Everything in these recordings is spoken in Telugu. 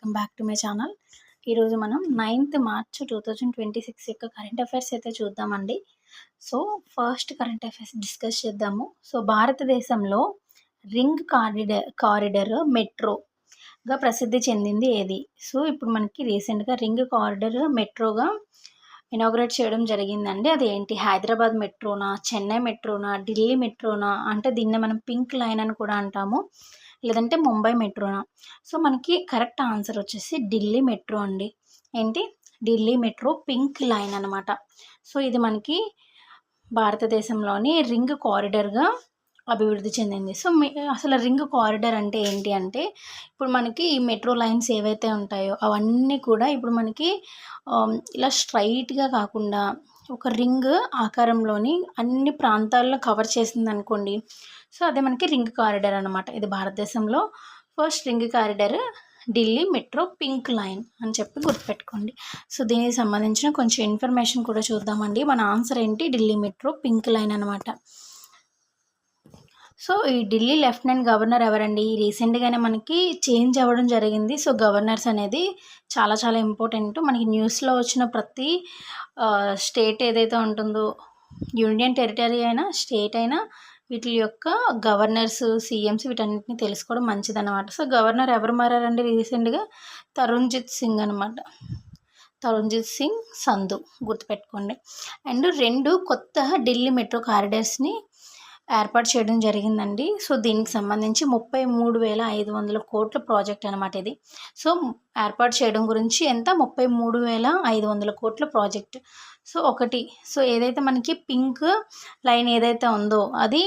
Welcome back to my channel. ఈరోజు మనం 9th March 2026 యొక్క కరెంట్ అఫైర్స్ అయితే చూద్దామండి. So first current affairs discuss చేద్దాము. సో భారతదేశంలో రింగ్ కారిడర్ మెట్రోగా ప్రసిద్ధి చెందింది ఏది? సో ఇప్పుడు మనకి రీసెంట్గా రింగ్ కారిడర్ మెట్రోగా ఇనాగ్రేట్ చేయడం జరిగిందండి. అది ఏంటి? హైదరాబాద్ మెట్రోనా, చెన్నై మెట్రోనా, ఢిల్లీ మెట్రోనా, అంటే దీన్ని మనం పింక్ లైన్ అని కూడా అంటాము, లేదంటే ముంబై మెట్రోనా? సో మనకి కరెక్ట్ ఆన్సర్ వచ్చేసి ఢిల్లీ మెట్రో అండి. ఏంటి? ఢిల్లీ మెట్రో పింక్ లైన్ అనమాట. సో ఇది మనకి భారతదేశంలోని రింగ్ కారిడర్గా అభివృద్ధి చెందింది. సో అసలు రింగ్ కారిడర్ అంటే ఏంటి అంటే, ఇప్పుడు మనకి ఈ మెట్రో లైన్స్ ఏవైతే ఉంటాయో అవన్నీ కూడా ఇప్పుడు మనకి ఇలా స్ట్రైట్గా కాకుండా ఒక రింగ్ ఆకారంలోని అన్ని ప్రాంతాల్లో కవర్ చేసింది అనుకోండి. సో అదే మనకి రింగ్ కారిడర్ అనమాట. ఇది భారతదేశంలో first ring corridor Delhi metro pink line అని చెప్పి గుర్తుపెట్టుకోండి. సో దీనికి సంబంధించిన కొంచెం ఇన్ఫర్మేషన్ కూడా చూద్దామండి. మన ఆన్సర్ ఏంటి? ఢిల్లీ మెట్రో పింక్ లైన్ అనమాట. సో ఈ ఢిల్లీ లెఫ్టినెంట్ గవర్నర్ ఎవరండి? రీసెంట్గానే మనకి చేంజ్ అవ్వడం జరిగింది. సో గవర్నర్స్ అనేది చాలా చాలా ఇంపార్టెంట్. మనకి న్యూస్లో వచ్చిన ప్రతి స్టేట్ ఏదైతే ఉంటుందో, యూనియన్ టెరిటరీ అయినా స్టేట్ అయినా, వీటి యొక్క గవర్నర్స్, సీఎంస్ వీటన్నిటిని తెలుసుకోవడం మంచిదన్నమాట. సో గవర్నర్ ఎవరు మారారండి రీసెంట్గా? తరుణ్జిత్ సింగ్ అనమాట. తరుణ్జిత్ సింగ్ సంధు గుర్తుపెట్టుకోండి. అండ్ 2 కొత్త ఢిల్లీ మెట్రో కారిడార్స్ని ఏర్పాటు చేయడం జరిగిందండి. సో దీనికి సంబంధించి 33,500 కోట్ల ప్రాజెక్ట్ అనమాట ఇది. సో ఏర్పాటు చేయడం గురించి ఎంత? 33,500 కోట్ల ప్రాజెక్ట్. సో సో ఏదైతే మనకి పింక్ లైన్ ఏదైతే ఉందో అది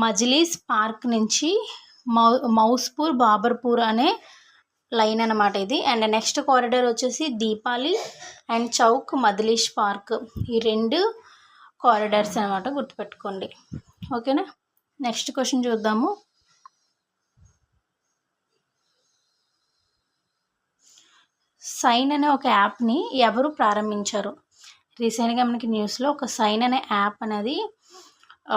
మజ్లీస్ పార్క్ నుంచి మౌస్పూర్ బాబర్పూర్ అనే లైన్ అనమాట ఇది. అండ్ నెక్స్ట్ కారిడార్ వచ్చేసి దీపాలి అండ్ చౌక్ మజ్లీస్ పార్క్. ఈ 2 కారిడార్స్ అనమాట, గుర్తుపెట్టుకోండి. ఓకేనా? నెక్స్ట్ క్వశ్చన్ చూద్దాము. సైన్ అనే ఒక యాప్ని ఎవరు ప్రారంభించారు? రీసెంట్గా మనకి న్యూస్లో ఒక సైన్ అనే యాప్ అనేది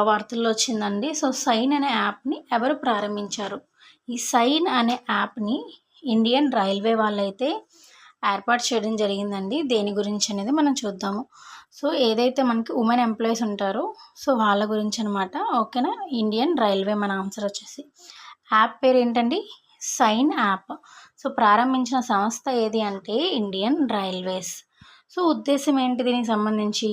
వార్తల్లో వచ్చిందండి. సో సైన్ అనే యాప్ని ఎవరు ప్రారంభించారు? ఈ సైన్ అనే యాప్ని ఇండియన్ రైల్వే వాళ్ళైతే ఏర్పాటు చేయడం జరిగిందండి. దేని గురించి అనేది మనం చూద్దాము. సో ఏదైతే మనకి ఉమెన్ ఎంప్లాయీస్ ఉంటారో సో వాళ్ళ గురించి అనమాట. ఓకేనా? ఇండియన్ రైల్వే మన ఆన్సర్ వచ్చేసి. యాప్ పేరు ఏంటండి? Sign app. సో ప్రారంభించిన సంస్థ ఏది అంటే ఇండియన్ రైల్వేస్. సో ఉద్దేశం ఏంటి దీనికి సంబంధించి?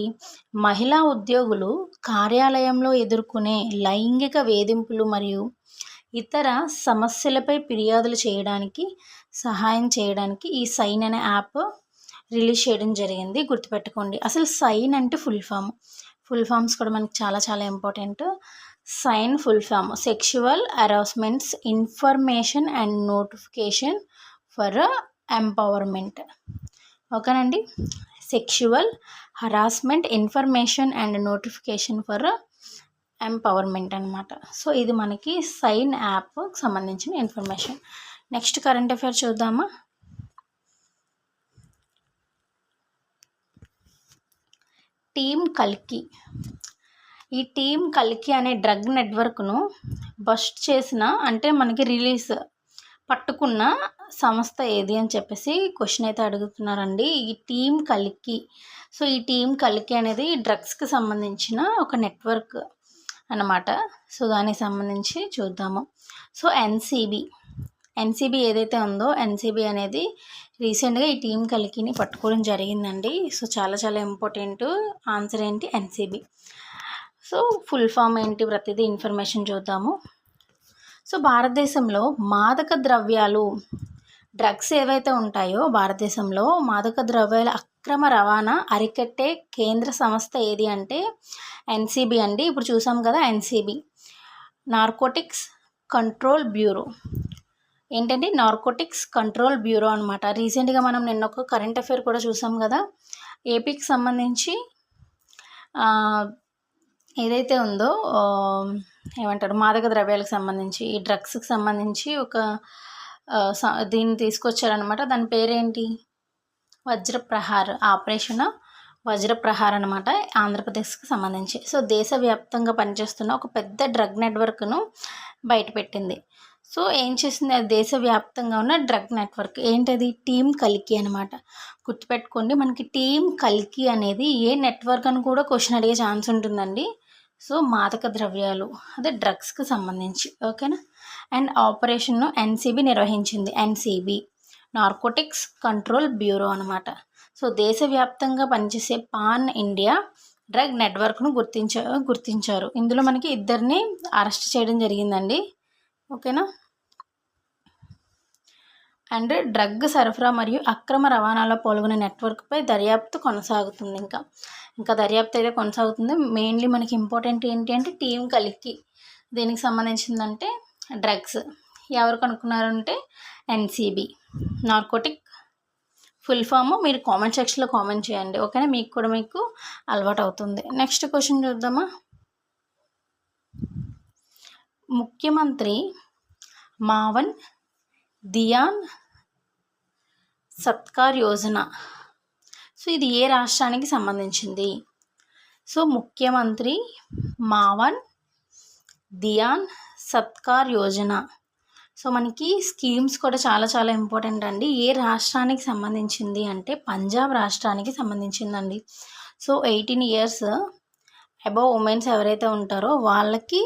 మహిళా ఉద్యోగులు కార్యాలయంలో ఎదుర్కొనే లైంగిక వేధింపులు మరియు ఇతర సమస్యలపై ఫిర్యాదులు చేయడానికి సహాయం చేయడానికి ఈ సైన్ అనే యాప్ రిలీజ్ చేయడం జరిగింది. గుర్తుపెట్టుకోండి. అసలు సైన్ అంటే ఫుల్ ఫామ్స్ కూడా మనకి చాలా చాలా important. Shine full form sexual harassments information and notification for empowerment. ఓకేనండి? Sexual harassment information and notification for empowerment అనమాట. సో ఇది మనకి సైన్ యాప్ సంబంధించిన ఇన్ఫర్మేషన్. నెక్స్ట్ కరెంట్ అఫైర్ చూద్దామా? టీమ్ కల్కి. ఈ టీమ్ కల్కి అనే డ్రగ్ నెట్వర్క్ను బస్ట్ చేసిన, అంటే మనకి పట్టుకున్న సంస్థ ఏది అని చెప్పేసి క్వశ్చన్ అయితే అడుగుతున్నారండి. ఈ టీమ్ కల్కి. సో ఈ టీమ్ కల్కి అనేది డ్రగ్స్కి సంబంధించిన ఒక నెట్వర్క్ అన్నమాట. సో దానికి సంబంధించి చూద్దాము. సో ఎన్సీబీ ఏదైతే ఉందో ఎన్సీబీ అనేది రీసెంట్గా ఈ టీమ్ కల్కిని పట్టుకోవడం జరిగిందండి. సో చాలా చాలా ఇంపార్టెంట్. ఆన్సర్ ఏంటి? ఎన్సీబీ. సో ఫుల్ ఫామ్ ఏంటి? ప్రతిదీ ఇన్ఫర్మేషన్ చూద్దాము. సో భారతదేశంలో మాదక ద్రవ్యాలు, డ్రగ్స్ ఏవైతే ఉంటాయో భారతదేశంలో మాదక ద్రవ్యాల అక్రమ రవాణా అరికట్టే కేంద్ర సంస్థ ఏది అంటే ఎన్సీబీ అండి. ఇప్పుడు చూసాం కదా ఎన్సీబీ, నార్కోటిక్స్ కంట్రోల్ బ్యూరో. ఏంటండి? నార్కోటిక్స్ కంట్రోల్ బ్యూరో అనమాట. రీసెంట్గా మనం నిన్న ఒక కరెంట్ అఫైర్ కూడా చూసాం కదా, ఏపీకి సంబంధించి ఏదైతే ఉందో ఏమంటారు, మాదక ద్రవ్యాలకు సంబంధించి ఈ డ్రగ్స్కి సంబంధించి ఒక దీన్ని తీసుకొచ్చారనమాట. దాని పేరేంటి? వజ్రప్రహార్. ఆపరేషన్ వజ్రప్రహార్ అనమాట, ఆంధ్రప్రదేశ్కి సంబంధించి. సో దేశవ్యాప్తంగా పనిచేస్తున్న ఒక పెద్ద డ్రగ్ నెట్వర్క్ను బయటపెట్టింది. సో ఏం చేసింది, అది దేశవ్యాప్తంగా ఉన్న డ్రగ్ నెట్వర్క్. ఏంటది, టీమ్ కల్కి అనమాట. గుర్తుపెట్టుకోండి, మనకి టీమ్ కల్కి అనేది ఏ నెట్వర్క్ అని కూడా క్వశ్చన్ అడిగే ఛాన్స్ ఉంటుందండి. సో మాదక ద్రవ్యాలు, అదే డ్రగ్స్కి సంబంధించి. ఓకేనా. అండ్ ఆపరేషన్ను ఎన్సీబీ నిర్వహించింది. ఎన్సీబీ నార్కోటిక్స్ కంట్రోల్ బ్యూరో అనమాట. సో దేశవ్యాప్తంగా పనిచేసే పాన్ ఇండియా డ్రగ్ నెట్వర్క్ను గుర్తించారు. ఇందులో మనకి ఇద్దరిని అరెస్ట్ చేయడం జరిగిందండి. ఓకేనా. అండ్ డ్రగ్ సరఫరా మరియు అక్రమ రవాణాలో పాల్గొనే నెట్వర్క్పై దర్యాప్తు కొనసాగుతుంది. ఇంకా దర్యాప్తు అయితే కొనసాగుతుంది. మెయిన్లీ మనకి ఇంపార్టెంట్ ఏంటి అంటే టీం కలికి దేనికి సంబంధించిందంటే డ్రగ్స్. ఎవరు కనుక్కున్నారంటే ఎన్సీబీ. నార్కోటిక్ ఫుల్ ఫామ్ మీరు కామెంట్ సెక్షన్లో కామెంట్ చేయండి. ఓకేనా, మీకు అలవాటు అవుతుంది. నెక్స్ట్ క్వశ్చన్ చూద్దామా. ముఖ్యమంత్రి మావన్ దియాన్ సత్కార్ యోజన. సో ఇది ఏ రాష్ట్రానికి సంబంధించింది. సో ముఖ్యమంత్రి మావన్ దియాన్ సత్కార్ యోజన. సో మనకి స్కీమ్స్ కూడా చాలా చాలా ఇంపార్టెంట్ అండి. ఏ రాష్ట్రానికి సంబంధించింది అంటే పంజాబ్ రాష్ట్రానికి సంబంధించిందండి. సో 18 years అబవ్ ఉమెన్స్ ఎవరైతే ఉంటారో వాళ్ళకి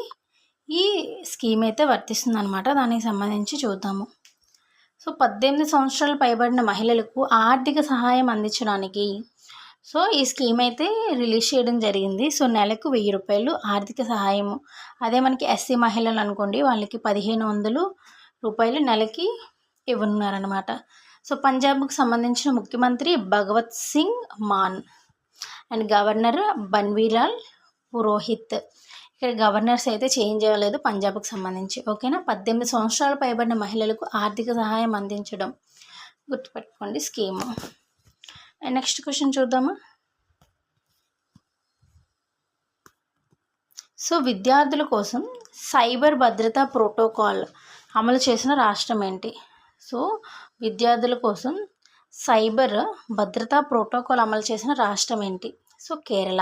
ఈ స్కీమ్ అయితే వర్తిస్తుంది అనమాట. దానికి సంబంధించి చూద్దాము. సో 18 సంవత్సరాలు పైబడిన మహిళలకు ఆర్థిక సహాయం అందించడానికి సో ఈ స్కీమ్ అయితే రిలీజ్ చేయడం జరిగింది. సో నెలకు 1000 రూపాయలు ఆర్థిక సహాయము. అదే మనకి ఎస్సీ మహిళలు అనుకోండి, వాళ్ళకి 1500 రూపాయలు నెలకి ఇవ్వనున్నారనమాట. సో పంజాబ్కు సంబంధించిన ముఖ్యమంత్రి భగవత్ సింగ్ మాన్ అండ్ గవర్నర్ బన్వీలాల్ పురోహిత్. ఇక్కడ గవర్నర్స్ అయితే చేంజ్ అవ్వలేదు పంజాబ్కి సంబంధించి. ఓకేనా. 18 సంవత్సరాలు పైబడిన మహిళలకు ఆర్థిక సహాయం అందించడం గుర్తుపెట్టుకోండి స్కీము. నెక్స్ట్ క్వశ్చన్ చూద్దామా. సో విద్యార్థుల కోసం సైబర్ భద్రతా ప్రోటోకాల్ అమలు చేసిన రాష్ట్రం ఏంటి. సో విద్యార్థుల కోసం సైబర్ భద్రతా ప్రోటోకాల్ అమలు చేసిన రాష్ట్రం ఏంటి. సో కేరళ.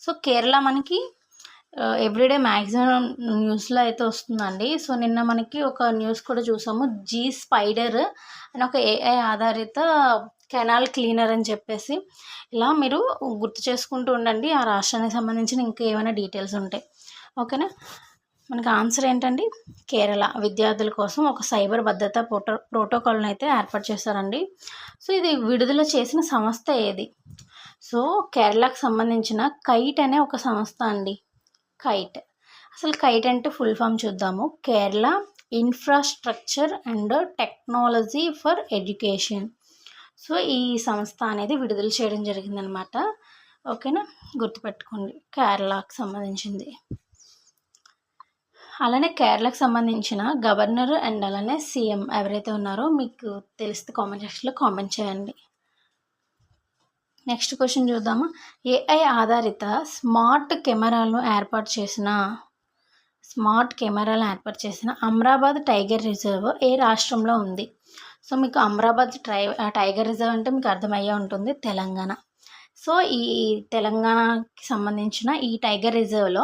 సో కేరళ మనకి ఎవ్రీడే మ్యాక్సిమం న్యూస్లో అయితే వస్తుందండి. సో నిన్న మనకి ఒక న్యూస్ కూడా చూసాము, జీ స్పైడర్ అని ఒక ఏఐ ఆధారిత కెనాల్ క్లీనర్ అని చెప్పేసి. ఇలా మీరు గుర్తు చేసుకుంటూ ఉండండి, ఆ రాష్ట్రానికి సంబంధించిన ఇంకా ఏమైనా డీటెయిల్స్ ఉంటాయి. ఓకేనా. మనకి ఆన్సర్ ఏంటండి, కేరళ. విద్యార్థుల కోసం ఒక సైబర్ భద్రతా ప్రోటోకాల్ని అయితే ఏర్పాటు చేశారండి. సో ఇది విడుదల చేసిన సంస్థ ఏది. సో కేరళకు సంబంధించిన కైట్ అనే ఒక సంస్థ అండి. కైట్. అసలు కైట్ అంటే ఫుల్ ఫామ్ చూద్దాము. Kerala infrastructure and technology for education. So ఈ సంస్థ అనేది విడుదల చేయడం జరిగిందనమాట. ఓకేనా, గుర్తుపెట్టుకోండి, కేరళకు సంబంధించింది. అలానే కేరళకు సంబంధించిన గవర్నర్ అండ్ అలానే సీఎం ఎవరైతే ఉన్నారో మీకు తెలిస్తే కామెంట్ సెక్షన్లో కామెంట్ చేయండి. నెక్స్ట్ క్వశ్చన్ చూద్దామా. ఏఐ ఆధారిత స్మార్ట్ కెమెరాలను ఏర్పాటు చేసిన అమ్రాబాద్ టైగర్ రిజర్వ్ ఏ రాష్ట్రంలో ఉంది. సో మీకు అమ్రాబాద్ టైగర్ రిజర్వ్ అంటే మీకు అర్థమయ్యే ఉంటుంది, తెలంగాణ. సో ఈ తెలంగాణకి సంబంధించిన ఈ టైగర్ రిజర్వ్లో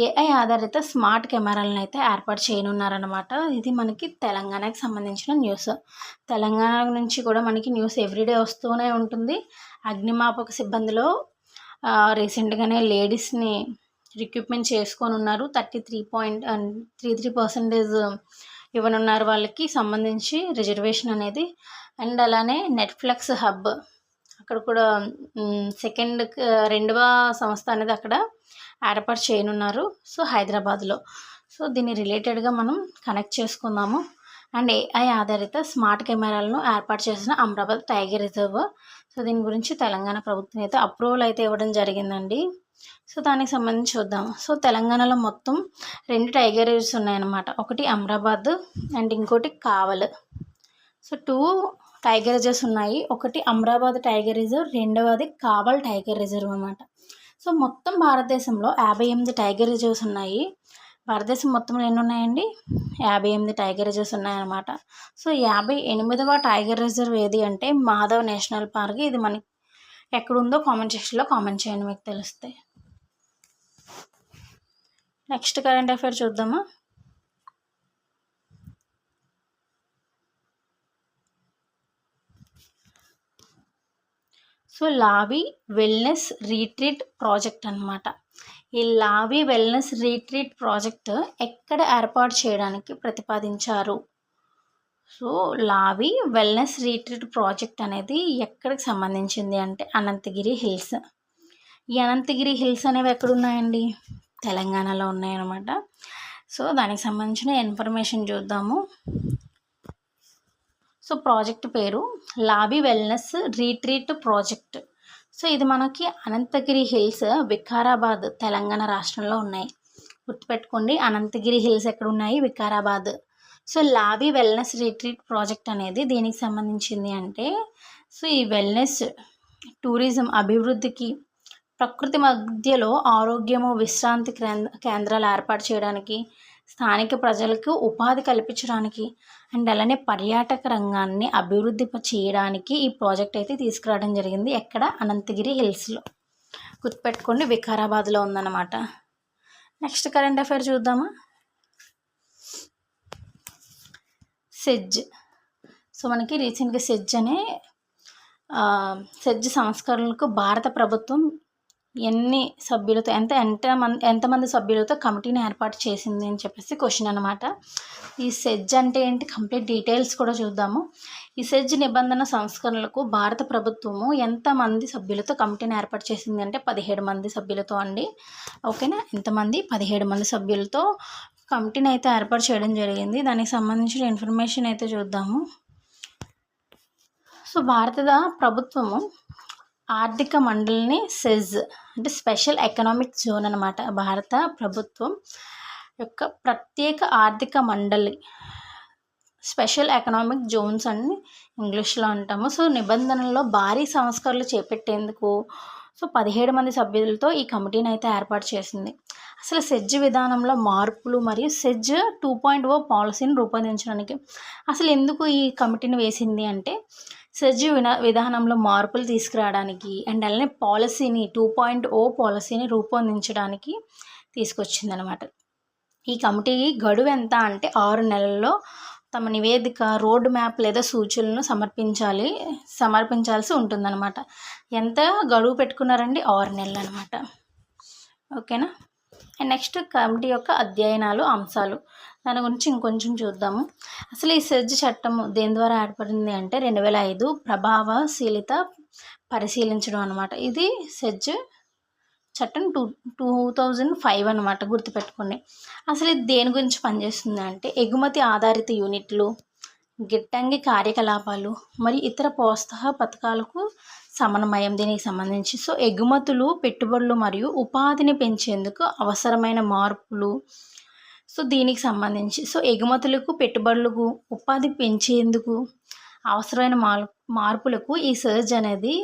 ఏఐ ఆధారిత స్మార్ట్ కెమెరాలను అయితే ఏర్పాటు చేయనున్నారనమాట. ఇది మనకి తెలంగాణకి సంబంధించిన న్యూస్. తెలంగాణ నుంచి కూడా మనకి న్యూస్ ఎవ్రీడే వస్తూనే ఉంటుంది. అగ్నిమాపక సిబ్బందిలో రీసెంట్గానే లేడీస్ని రిక్రూట్మెంట్ చేసుకొని ఉన్నారు. 33.33% ఇవ్వనున్నారు వాళ్ళకి సంబంధించి రిజర్వేషన్ అనేది. అండ్ అలానే నెట్ఫ్లిక్స్ హబ్ అక్కడ కూడా రెండవ సంస్థ అనేది అక్కడ ఏర్పాటు చేయనున్నారు. సో హైదరాబాద్లో. సో దీన్ని రిలేటెడ్గా మనం కనెక్ట్ చేసుకుందాము. అండ్ ఏఐ ఆధారిత స్మార్ట్ కెమెరాలను ఏర్పాటు చేసిన అమ్రాబాద్ టైగర్ రిజర్వ్. సో దీని గురించి తెలంగాణ ప్రభుత్వం అయితే అప్రూవల్ అయితే ఇవ్వడం జరిగిందండి. సో దానికి సంబంధించి చూద్దాం. సో తెలంగాణలో మొత్తం 2 టైగర్ రిజర్వ్స్ ఉన్నాయన్నమాట. ఒకటి అమ్రాబాద్ అండ్ ఇంకోటి కావల్. సో 2 టైగర్ రిజర్వ్స్ ఉన్నాయి. ఒకటి అమ్రాబాద్ టైగర్ రిజర్వ్, రెండవది కావల్ టైగర్ రిజర్వ్ అన్నమాట. సో మొత్తం భారతదేశంలో 58 టైగర్ రిజర్వ్స్ ఉన్నాయి. భారతదేశం మొత్తంలో ఎన్ని ఉన్నాయండి, 58 టైగర్ రిజర్వ్స్ ఉన్నాయన్నమాట. సో 58వ టైగర్ రిజర్వ్ ఏది అంటే మాధవ్ నేషనల్ పార్క్. ఇది మనకి ఎక్కడుందో కామెంట్ సెక్షన్లో కామెంట్ చేయండి మీకు తెలిస్తే. నెక్స్ట్ కరెంట్ అఫైర్ చూద్దామా. So Lavi wellness retreat project అనమాట. ఈ లావి వెల్నెస్ రీట్రీట్ ప్రాజెక్ట్ ఎక్కడ ఏర్పాటు చేయడానికి ప్రతిపాదించారు? So Lavi wellness retreat project అనేది ఎక్కడికి సంబంధించింది అంటే అనంతగిరి హిల్స్. ఈ అనంతగిరి హిల్స్ అనేవి ఎక్కడున్నాయండి? తెలంగాణలో ఉన్నాయన్నమాట. సో దానికి సంబంధించిన ఇన్ఫర్మేషన్ చూద్దాము. సో ప్రాజెక్ట్ పేరు లావి వెల్నెస్ రీట్రీట్ ప్రాజెక్ట్. సో ఇది మనకి అనంతగిరి హిల్స్, వికారాబాద్, తెలంగాణ రాష్ట్రంలో ఉన్నాయి. గుర్తుపెట్టుకోండి, అనంతగిరి హిల్స్ ఎక్కడ ఉన్నాయి? Vikarabad. So Lavi wellness retreat project అనేది దేనికి సంబంధించింది అంటే, సో ఈ వెల్నెస్ టూరిజం అభివృద్ధికి, ప్రకృతి మధ్యలో ఆరోగ్యము విశ్రాంతి కేంద్రాలు ఏర్పాటు చేయడానికి, స్థానిక ప్రజలకు ఉపాధి కల్పించడానికి అండ్ అలానే పర్యాటక రంగాన్ని అభివృద్ధి చేయడానికి ఈ ప్రాజెక్ట్ అయితే తీసుకురావడం జరిగింది. ఎక్కడ? అనంతగిరి హిల్స్లో. గుర్తుపెట్టుకోండి, వికారాబాద్లో ఉందన్నమాట. నెక్స్ట్ కరెంట్ అఫైర్ చూద్దామా. సెజ్. సో మనకి రీసెంట్గా సెజ్ సంస్కరణలకు భారత ప్రభుత్వం ఎన్ని సభ్యులతో ఎంతమంది సభ్యులతో కమిటీని ఏర్పాటు చేసింది అని చెప్పేసి క్వశ్చన్ అనమాట. ఈ సెజ్ అంటే ఏంటి, కంప్లీట్ డీటెయిల్స్ కూడా చూద్దాము. ఈ సెజ్ నిబంధన సంస్కరణలకు భారత ప్రభుత్వము ఎంతమంది సభ్యులతో కమిటీని ఏర్పాటు చేసింది అంటే 17 మంది సభ్యులతో అండి. ఓకేనా, ఎంతమంది? 17 మంది సభ్యులతో కమిటీని అయితే ఏర్పాటు చేయడం జరిగింది. దానికి సంబంధించిన ఇన్ఫర్మేషన్ అయితే చూద్దాము. సో భారత ప్రభుత్వము ఆర్థిక మండలిని సెజ్ అంటే స్పెషల్ ఎకనామిక్ జోన్ అనమాట. భారత ప్రభుత్వం యొక్క ప్రత్యేక ఆర్థిక మండలి, స్పెషల్ ఎకనామిక్ జోన్స్ అని ఇంగ్లీష్లో అంటాము. సో నిబంధనల్లో భారీ సంస్కరణలు చేపట్టేందుకు 17 మంది సభ్యులతో ఈ కమిటీని అయితే ఏర్పాటు చేసింది. అసలు సెజ్ విధానంలో మార్పులు మరియు సెజ్ 2.0 పాలసీని రూపొందించడానికి అసలు ఎందుకు ఈ కమిటీని వేసింది అంటే, సెజ్ విధానంలో మార్పులు తీసుకురావడానికి అండ్ అలానే పాలసీని 2.0 పాలసీని రూపొందించడానికి తీసుకొచ్చిందనమాట. ఈ కమిటీ గడువు ఎంత అంటే 6 నెలల్లో తమ నివేదిక, రోడ్ మ్యాప్ లేదా సూచనలను సమర్పించాల్సి ఉంటుందన్నమాట. ఎంత గడువు పెట్టుకున్నారండి? 6 నెలలు అనమాట. ఓకేనా. అండ్ నెక్స్ట్ కమిటీ యొక్క అధ్యయనాలు, అంశాలు, దాని గురించి ఇంకొంచెం చూద్దాము. అసలు ఈ సెజ్ చట్టం దేని ద్వారా ఏర్పడింది అంటే 2005 ప్రభావశీలత పరిశీలించడం అనమాట. ఇది సెజ్ చట్టం 2005 అనమాట. గుర్తుపెట్టుకోండి. అసలు ఇది దేని గురించి పనిచేస్తుంది అంటే, ఎగుమతి ఆధారిత యూనిట్లు, గిట్టంగి కార్యకలాపాలు మరియు ఇతర ప్రోత్సాహ పథకాలకు సమన్వయం దీనికి సంబంధించి. సో ఎగుమతులు, పెట్టుబడులు మరియు ఉపాధిని పెంచేందుకు అవసరమైన మార్పులు, సో దీనికి సంబంధించి. సో ఎగుమతులకు, పెట్టుబడులకు, ఉపాధి పెంచేందుకు అవసరమైన మార్పులకు ఈ సెజ్ అనేది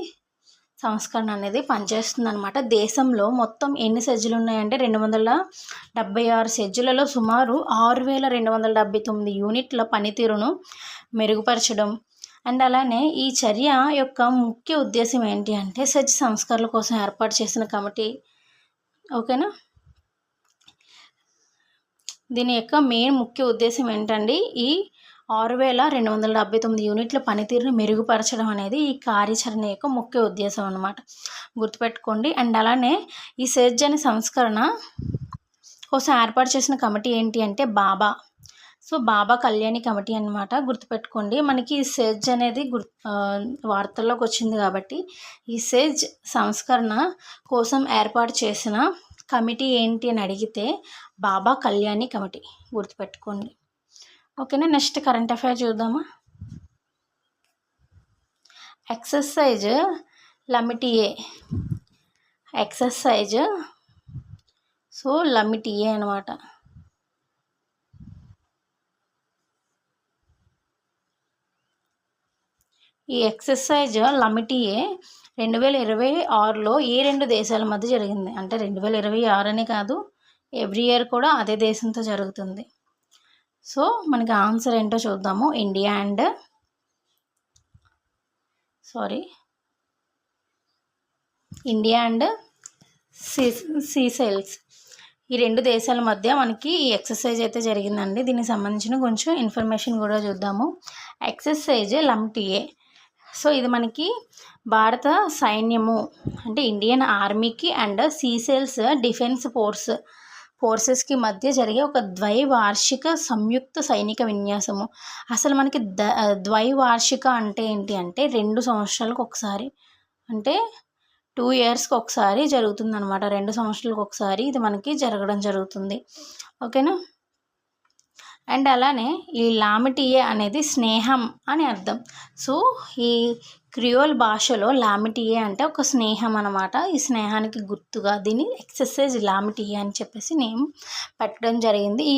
సంస్కరణ అనేది పనిచేస్తుంది అనమాట. దేశంలో మొత్తం ఎన్ని సెజ్లు ఉన్నాయంటే 276 సెజ్లలో సుమారు 6279 యూనిట్ల పనితీరును మెరుగుపరచడం. అండ్ అలానే ఈ చర్య యొక్క ముఖ్య ఉద్దేశం ఏంటి అంటే, సెజ్ సంస్కరణల కోసం ఏర్పాటు చేసిన కమిటీ. ఓకేనా. దీని యొక్క మెయిన్ ముఖ్య ఉద్దేశం ఏంటండి, ఈ 6279 యూనిట్ల పనితీరును మెరుగుపరచడం అనేది ఈ కార్యాచరణ యొక్క ముఖ్య ఉద్దేశం అన్నమాట. గుర్తుపెట్టుకోండి. అండ్ అలానే ఈ సెజ్ అనే సంస్కరణ కోసం ఏర్పాటు చేసిన కమిటీ ఏంటి అంటే బాబా. సో బాబా కళ్యాణి కమిటీ అన్నమాట. గుర్తుపెట్టుకోండి. మనకి ఈ సెజ్ అనేది వార్తల్లోకి వచ్చింది కాబట్టి, ఈ సెజ్ సంస్కరణ కోసం ఏర్పాటు చేసిన కమిటీ ఏంటి అని అడిగితే బాబా కళ్యాణి కమిటీ. గుర్తుపెట్టుకోండి. ఓకేనా. నెక్స్ట్ కరెంట్ అఫైర్ చూద్దామా. ఎక్సర్సైజ్ లమిటియే. ఎక్సర్సైజ్ సో లమిటియే అనమాట. ఈ ఎక్సర్సైజ్ లమిటియే 2026లో ఏ 2 దేశాల మధ్య జరిగింది అంటే 2026 అని కాదు, ఎవ్రీ ఇయర్ కూడా అదే దేశంతో జరుగుతుంది. సో మనకి ఆన్సర్ ఏంటో చూద్దాము. ఇండియా అండ్ సీసెల్స్, ఈ 2 దేశాల మధ్య మనకి ఈ ఎక్సర్సైజ్ అయితే జరిగిందండి. దీనికి సంబంధించిన కొంచెం ఇన్ఫర్మేషన్ కూడా చూద్దాము. ఎక్సర్సైజ్ లమిటియే సో ఇది మనకి భారత సైన్యము అంటే ఇండియన్ ఆర్మీకి అండ్ సీసెల్స్ డిఫెన్స్ ఫోర్సెస్కి మధ్య జరిగే ఒక ద్వైవార్షిక సంయుక్త సైనిక విన్యాసము. అసలు మనకి ద్వైవార్షిక అంటే ఏంటి అంటే 2 సంవత్సరాలకు ఒకసారి, అంటే 2 ఇయర్స్కి ఒకసారి జరుగుతుందన్నమాట. 2 సంవత్సరాలకు ఒకసారి ఇది మనకి జరగడం జరుగుతుంది. ఓకేనా. అండ్ అలానే ఈ లామిటియే అనేది స్నేహం అని అర్థం. సో ఈ క్రియోల్ భాషలో లామిటియే అంటే ఒక స్నేహం అనమాట. ఈ స్నేహానికి గుర్తుగా దీన్ని ఎక్సర్సైజ్ లామిటియే అని చెప్పేసి నేమ్ పెట్టడం జరిగింది. ఈ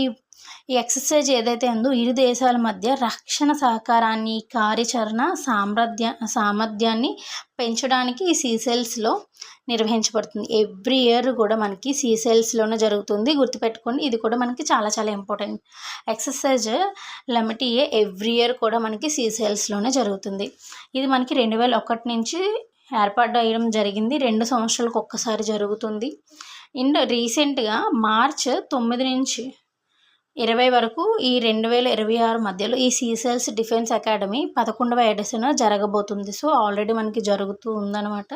ఎక్సర్సైజ్ ఏదైతే ఉందో ఇరు దేశాల మధ్య రక్షణ సహకారాన్ని, కార్యాచరణ సామర్థ్యాన్ని పెంచడానికి ఈ సీసెల్స్లో నిర్వహించబడుతుంది. ఎవ్రీ ఇయర్ కూడా మనకి సీసెల్స్లోనే జరుగుతుంది. గుర్తుపెట్టుకోండి, ఇది కూడా మనకి చాలా చాలా ఇంపార్టెంట్. ఎక్సర్సైజ్ లామిటియే ఎవ్రీ ఇయర్ కూడా మనకి సీసెల్స్లోనే జరుగుతుంది. ఇది మనకి 2001 నుంచి ఏర్పాటు అయ్యడం జరిగింది. 2 సంవత్సరాలకు ఒక్కసారి జరుగుతుంది. అండ్ రీసెంట్గా మార్చ్ 9 నుంచి 20 వరకు ఈ 2026 మధ్యలో ఈ సీసెల్స్ డిఫెన్స్ అకాడమీ 11వ ఎడిషన్ జరగబోతుంది. సో ఆల్రెడీ మనకి జరుగుతూ ఉందన్నమాట.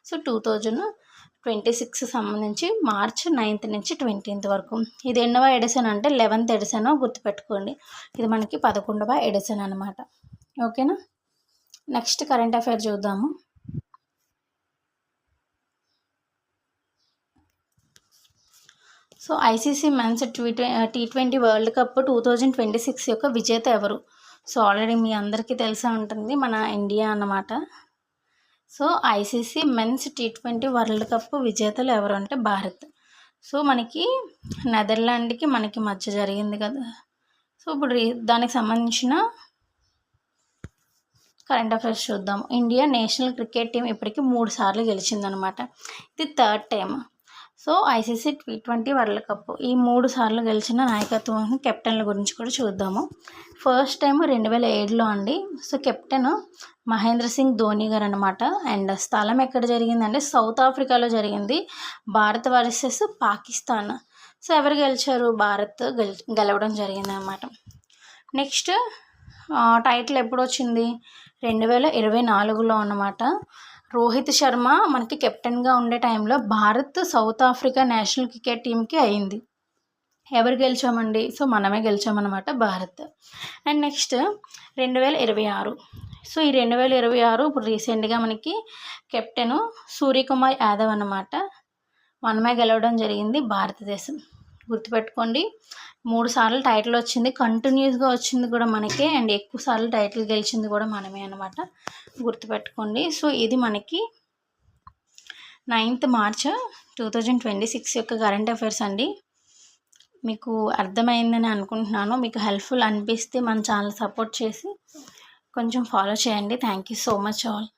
సో 2026 సంబంధించి మార్చ్ 9th నుంచి 20th వరకు. ఇది ఎన్నవ ఎడిషన్ అంటే 11th ఎడిషన్ గుర్తుపెట్టుకోండి. ఇది మనకి 11వ ఎడిషన్ అనమాట. ఓకేనా. నెక్స్ట్ కరెంట్ అఫైర్ చూద్దాము. So ICC men's T20 world cup 2026 యొక్క విజేత ఎవరు? సో ఆల్రెడీ మీ అందరికీ తెలిసే ఉంటుంది, మన ఇండియా అన్నమాట. So ICC men's T20 world cup విజేతలు ఎవరు అంటే భారత్. సో మనకి నెదర్లాండ్కి మనకి మధ్య జరిగింది కదా. సో ఇప్పుడు దానికి సంబంధించిన కరెంట్ అఫైర్స్ చూద్దాం. ఇండియా నేషనల్ క్రికెట్ టీం ఇప్పటికీ 3 సార్లు గెలిచిందనమాట. ఇది 3rd time. So ICC T20 world cup ఈ 3 సార్లు గెలిచిన నాయకత్వం కెప్టెన్ల గురించి కూడా చూద్దాము. ఫస్ట్ టైం 2007లో అండి. సో కెప్టెన్ మహేంద్ర సింగ్ ధోని గారు అనమాట. అండ్ స్థలం ఎక్కడ జరిగిందంటే సౌత్ ఆఫ్రికాలో జరిగింది. భారత్ వర్సెస్ పాకిస్తాన్. సో ఎవరు గెలిచారు? భారత్ గెలవడం జరిగింది అనమాట. నెక్స్ట్ టైటిల్ ఎప్పుడు వచ్చింది? 2024లో అన్నమాట. రోహిత్ శర్మ మనకి కెప్టెన్గా ఉండే టైంలో Bharat South Africa national cricket టీంకి అయింది. ఎవరు గెలిచామండి? సో మనమే గెలిచామన్నమాట, భారత్. And next 2026. సో ఈ 2026 ఇప్పుడు రీసెంట్గా మనకి కెప్టెన్ సూర్యకుమార్ యాదవ్ అన్నమాట. మనమే గెలవడం జరిగింది, భారతదేశం. గుర్తుపెట్టుకోండి, 3 సార్లు టైటిల్ వచ్చింది, కంటిన్యూస్గా వచ్చింది కూడా మనకే. అండ్ ఎక్కువ సార్లు టైటిల్ గెలిచింది కూడా మనమే అనమాట. గుర్తుపెట్టుకోండి. సో ఇది మనకి 9th మార్చ్ 2026 యొక్క కరెంట్ అఫైర్స్ అండి. మీకు అర్థమైందని అనుకుంటున్నాను. మీకు హెల్ప్ఫుల్ అనిపిస్తే మన ఛానల్ సపోర్ట్ చేసి కొంచెం ఫాలో చేయండి. Thank you so much all.